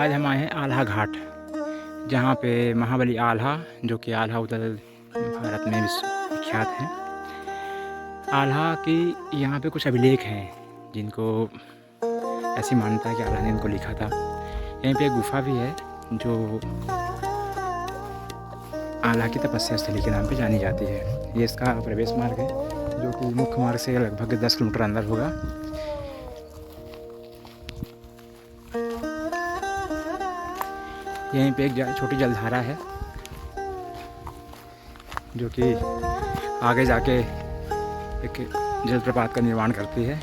आज हम आए हैं आल्हा घाट, जहाँ पे महाबली आल्हा, जो कि आल्हा उदल भारत में विख्यात हैं। आल्हा की यहाँ पे कुछ अभिलेख हैं जिनको ऐसी मान्यता है कि आल्हा ने इनको लिखा था। यहीं पे एक गुफा भी है जो आल्हा की तपस्या स्थली के नाम पे जानी जाती है। ये इसका प्रवेश मार्ग है जो कि मुख्य मार्ग से लगभग 10 किलोमीटर अंदर होगा। यहीं पे एक छोटी जलधारा है जो कि आगे जाके एक जलप्रपात का निर्माण करती है।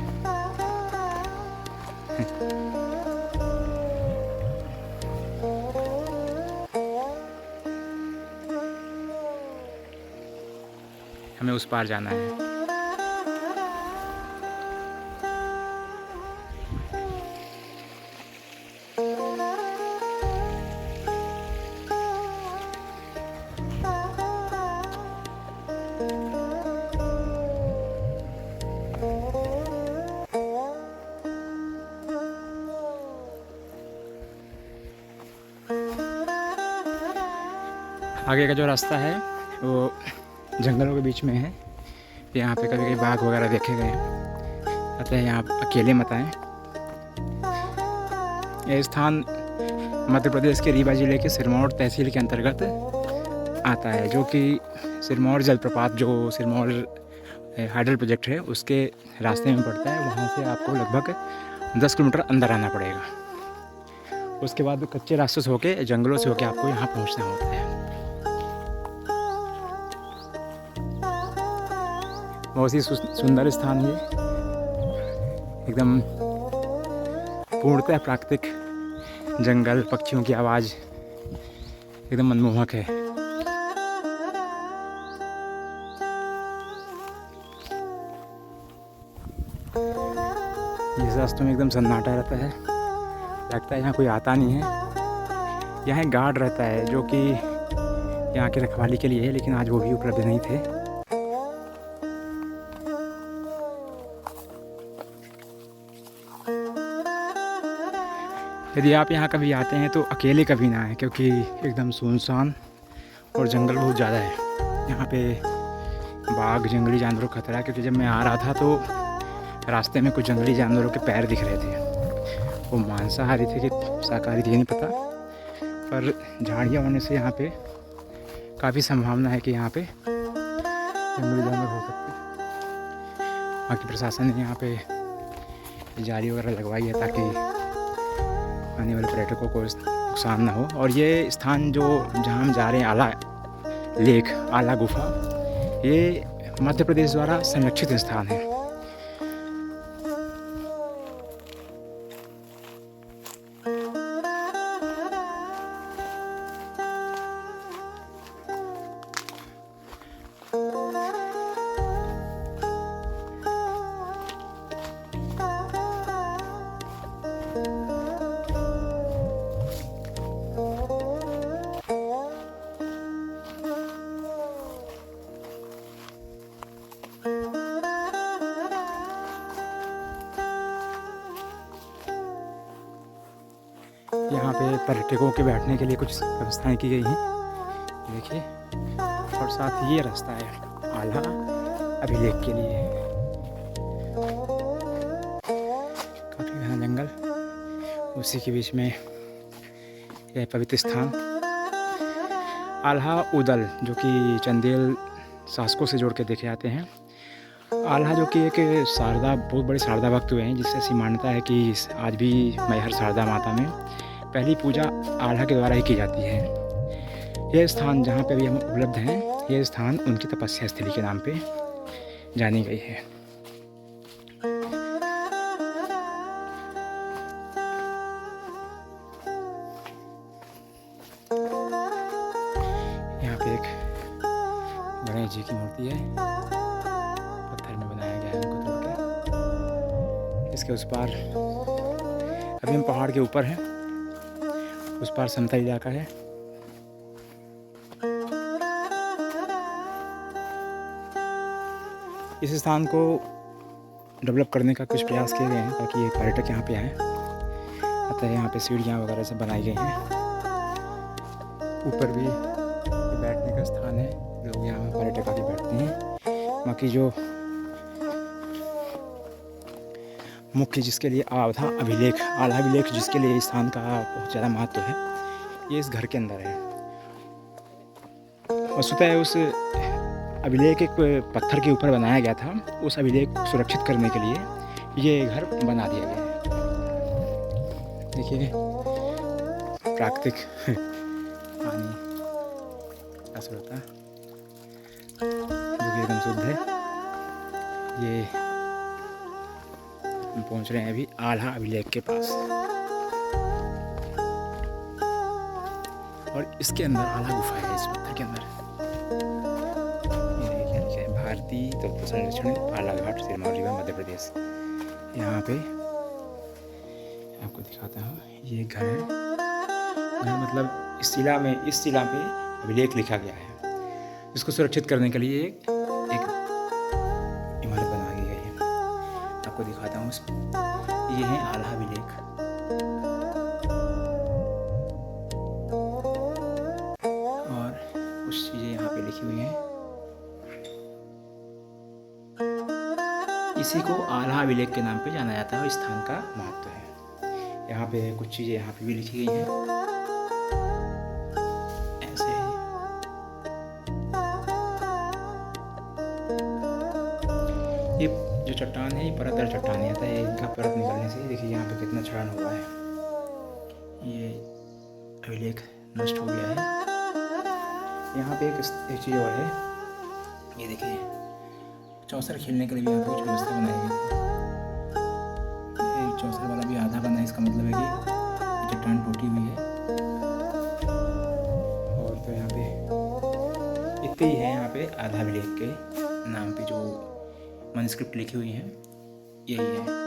हमें उस पार जाना है। आगे का जो रास्ता है वो जंगलों के बीच में है। यहाँ पे कभी कभी बाघ वगैरह देखे गए हैं, अतः यहाँ अकेले मत आएं। यह स्थान मध्य प्रदेश के रीवा जिले के सिरमौर तहसील के अंतर्गत आता है, जो कि सिरमौर जलप्रपात, जो सिरमौर हाइडल प्रोजेक्ट है, उसके रास्ते में पड़ता है। वहाँ से आपको लगभग 10 किलोमीटर अंदर आना पड़ेगा। उसके बाद कच्चे रास्ते से होके, जंगलों से होके आपको यहाँ पहुँचना होता है। बहुत ही सुंदर स्थान है, एकदम पूर्णतः प्राकृतिक जंगल, पक्षियों की आवाज़ एकदम मनमोहक है। इस रास्तों में एकदम सन्नाटा रहता है, लगता है यहाँ कोई आता नहीं है। यहाँ एक गार्ड रहता है जो कि यहाँ की रखवाली के लिए है, लेकिन आज वो भी उपलब्ध नहीं थे। यदि आप यहाँ कभी आते हैं तो अकेले कभी ना आएँ, क्योंकि एकदम सुनसान और जंगल बहुत ज़्यादा है। यहाँ पे बाघ, जंगली जानवरों का खतरा है, क्योंकि जब मैं आ रहा था तो रास्ते में कुछ जंगली जानवरों के पैर दिख रहे थे। वो मांसाहारी थे कि शाकाहारी थे नहीं पता, पर झाड़ियाँ होने से यहाँ पे काफ़ी संभावना है कि यहाँ पे जंगली जानवर हो सकते हैं। बाकी प्रशासन ने यहाँ पे जाली वगैरह लगवाई है ताकि आने वाले पर्यटकों को नुकसान ना हो। और ये स्थान जो जहाँ हम जा रहे हैं, आला लेक, आला गुफा, ये मध्य प्रदेश द्वारा संरक्षित स्थान है। यहाँ पे पर्यटकों के बैठने के लिए कुछ व्यवस्थाएं की गई हैं, देखिए। और साथ ही ये रास्ता है आल्हा अभिलेख के लिए। काफ़ी घना जंगल, उसी के बीच में यह पवित्र स्थान आल्हा उदल, जो कि चंदेल शासकों से जोड़ के देखे जाते हैं। आल्हा जो कि एक शारदा, बहुत बड़े शारदा भक्त हुए हैं, जिससे ऐसी मान्यता है कि आज भी मैहर शारदा माता में पहली पूजा आल्हा के द्वारा ही की जाती है। यह स्थान जहाँ पे भी हम उपलब्ध हैं, यह स्थान उनकी तपस्या स्थली के नाम पे जानी गई है। यहाँ पे एक गणेश जी की मूर्ति है, पत्थर में बनाया गया है उनको तोड़ के। इसके उस पार, अभी हम पहाड़ के ऊपर हैं, उस पार समतल इलाका है। इस स्थान को डेवलप करने का कुछ प्रयास किए गए हैं ताकि ये पर्यटक यहाँ पे आएँ। अतः यहाँ पे सीढ़ियाँ वगैरह सब बनाई गई हैं। ऊपर भी बैठने का स्थान है, लोग यहाँ पर्यटक आके बैठते हैं। बाकी जो मुख्य जिसके लिए आधा अभिलेख जिसके लिए इस स्थान का बहुत ज़्यादा महत्व है, ये इस घर के अंदर है। वस्तुतः उस अभिलेख एक पत्थर के ऊपर बनाया गया था। उस अभिलेख को सुरक्षित करने के लिए ये घर बना दिया गया है। देखिए प्राकृतिक पानी का स्रोत है जो कि एकदम शुद्ध है। ये हम पहुंच रहे हैं अभी आल्हा अभिलेख के पास, और इसके अंदर आल्हा गुफा है, इस पत्थर के अंदर। ये देखिए भारतीय तत्व संरक्षण बालाघाट सिरमौर मध्य प्रदेश। यहाँ पे आपको दिखाता हूँ, ये घर है। घर मतलब इस शिला पे अभिलेख लिखा गया है, जिसको सुरक्षित करने के लिए एक इमारत बना दी गई है। आपको दिखाता हूँ, ये है आल्हा अभिलेख। और कुछ चीज़ें यहाँ पे लिखी हुई हैं। इसी को आल्हा अभिलेख के नाम पे जाना जाता है और स्थान का महत्व है। यहाँ पे कुछ चीज़ें यहाँ पे भी लिखी गई हैं, ऐसे है। ये जो चट्टान है, ये परत दर चट्टान आता है। इनका परत निकलने से देखिए यहाँ पे कितना क्षरण हुआ है। ये अभिलेख नष्ट हो गया है। यहाँ पे एक चीज़ और है, ये देखिए चौसर खेलने के लिए भी यहाँ पे कुछ व्यवस्था बनाई गई थी। चौसर वाला भी आधा बना है, इसका मतलब है कि चट्टान टूटी हुई है। और तो यहाँ पे इतने ही है। यहाँ पे आल्हा अभिलेख के नाम पे जो मैन्युस्क्रिप्ट लिखी हुई है, यही है।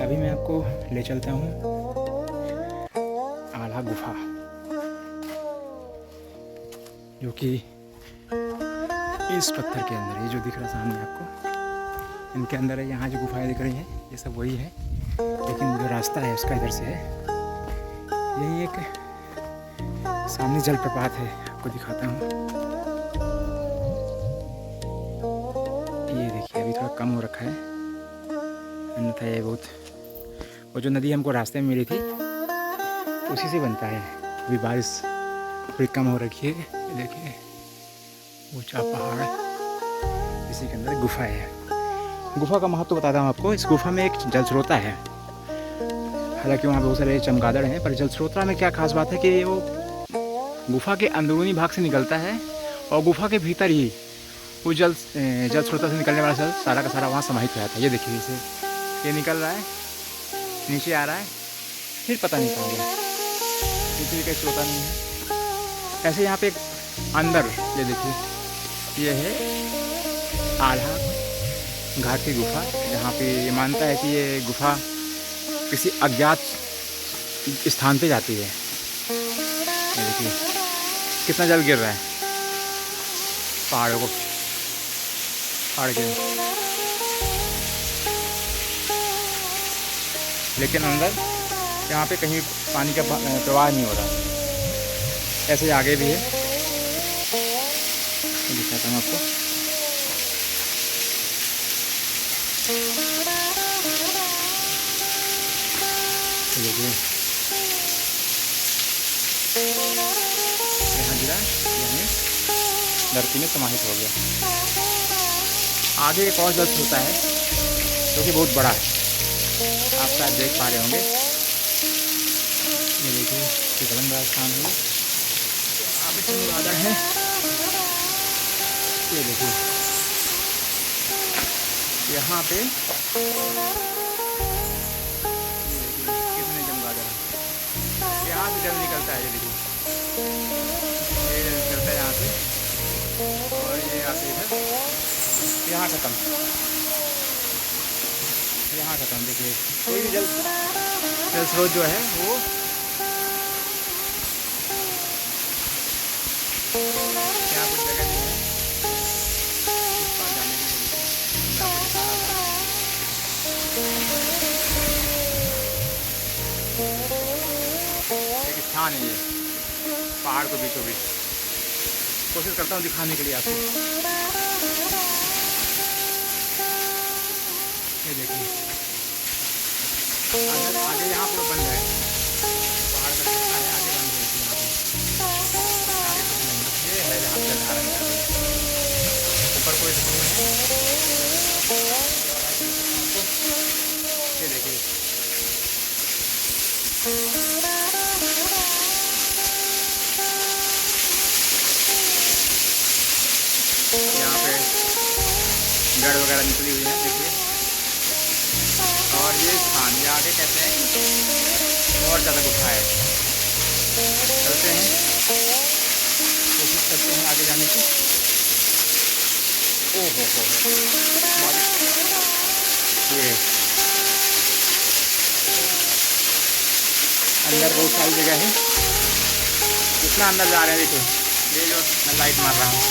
अभी मैं आपको ले चलता हूँ आल्हा गुफा, जो कि इस पत्थर के अंदर, ये जो दिख रहा है सामने आपको, इनके अंदर है। यहाँ जो गुफाएं दिख रही हैं, ये सब वही है, लेकिन जो रास्ता है उसका इधर से है। यही एक सामने जलप्रपात है, आपको दिखाता हूँ। ये देखिए अभी थोड़ा कम हो रखा है, अन्यथा ये बहुत, वो जो नदी हमको रास्ते में मिली थी उसी से बनता है। अभी बारिश थोड़ी कम हो रखी है। ये देखिए ऊंचा पहाड़, इसी के अंदर गुफा है। गुफा का महत्व बताता हूँ आपको। इस गुफा में एक जल स्रोता है, हालांकि वहाँ बहुत सारे चमगादड़ हैं, पर जल स्रोता में क्या खास बात है कि वो गुफा के अंदरूनी भाग से निकलता है, और गुफा के भीतर ही वो जल स्रोता से निकलने वाला जल सारा का सारा वहाँ समाहित हो जाता है। ये देखिए, इसे ये निकल रहा है, नीचे आ रहा है, फिर पता नहीं कहाँ गया, किसी भी का स्रोता नहीं है। ऐसे यहाँ पे अंदर ये देखिए, ये है आल्हा घाट की गुफा, जहाँ पे ये मानता है कि ये गुफा किसी अज्ञात स्थान पे जाती है। ये देखिए कितना जल गिर रहा है पहाड़ों को, पहाड़ के, लेकिन अंदर यहाँ पे कहीं पानी का प्रवाह नहीं हो रहा। ऐसे आगे भी है, दिखाता हूँ आपको। देखिए यहाँ गिरा, यहाँ धरती में समाहित हो गया। आगे एक और जल होता है जो कि बहुत बड़ा है, आप शायद देख पा रहे होंगे। ये देखिए कितना बड़ा स्थान है, आप इसमें बादल है। ये देखिए यहाँ पे कितने चमगादड़ हैं, यहाँ से जल निकलता है। ये देखिए ये जल निकलता है यहाँ से, और ये आते इधर, यहाँ खत्म, यहाँ खत्म। देखिए कोई भी जल स्रोत जो है वो यहाँ कुछ जगह भी है उस पार जाने के लिए, मैं आपको दिखा रहा था। एक स्थान है ये पहाड़ को बीचों बीच, कोशिश करता हूँ दिखाने के लिए आपको। ये देखिए आगे यहाँ पूरा बंद है, पहाड़ का किस्सा है आगे बंद है यहाँ पे, आगे कुछ नहीं। ये है जहाँ पे जलधारा निकल रही है, ऊपर कोई नहीं है। ये देखिए यहाँ पे जड़ वगैरह निकली हुई है, देखिए। और ये स्थान ये आगे कहते हैं और ज़्यादा गुफा है, चलते हैं कोशिश करते हैं आगे जाने की। ओ हो ये अंदर बहुत सारी जगह है, कितना अंदर जा रहे हैं देखो। ये जो मैं लाइट मार रहा हूँ,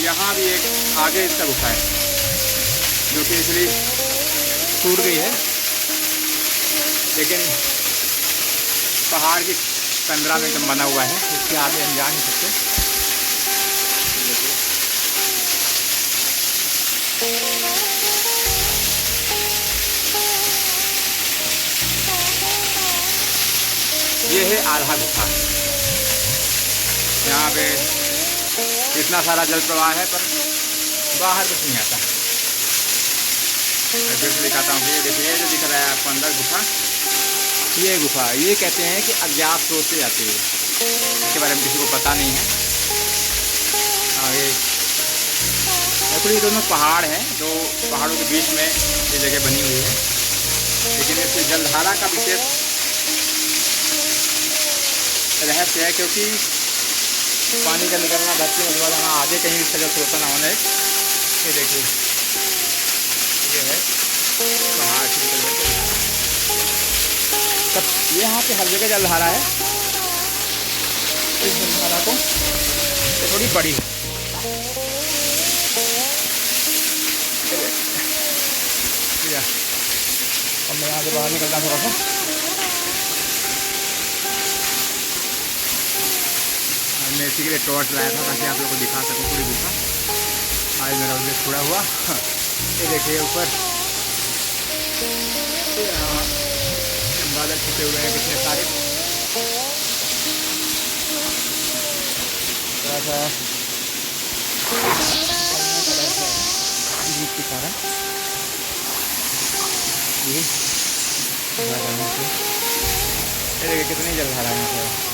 यहाँ भी एक आगे इसका गुफा है जो कि इसलिए टूट गई है, लेकिन पहाड़ की कंदरा में एकदम बना हुआ है, इसके आगे हम जा नहीं सकते। ये है आधा गुफा, यहाँ पे इतना सारा जल प्रवाह है पर बाहर कुछ नहीं आता। मैं फिर से दिखाता हूँ, ये देखिए जो दिख रहा है आपको अंदर गुफा, ये गुफा ये कहते हैं कि अज्ञात स्रोत से जाती है, इसके बारे में किसी को पता नहीं है। आगे तो ये दोनों पहाड़ हैं, दो पहाड़ों के बीच में ये जगह बनी हुई है, लेकिन इससे जलधारा का विशेष रहस्य है, क्योंकि पानी का निकलना धरती में ज्वाला ना आगे कहीं भी जल स्रोत ना होने। ये देखिए ये है पहाड़ से निकल रही तब यहाँ पे हर जगह जलधारा है। इस जलधारा को थोड़ी बड़ी है, अब मैं यहाँ से बाहर निकलता हूँ थोड़ा सा। मैं इसी के लिए टॉर्च लाया था ताकि आप लोगों को दिखा सकूँ पूरी गुफा। आज मेरा उद्देश्य पूरा हुआ। ये देखिए ऊपर बादल छुपे हुए हैं कितने सारे, थोड़ा सा जीप के कारण ये देखिए कितनी जलधारा है यहाँ पे।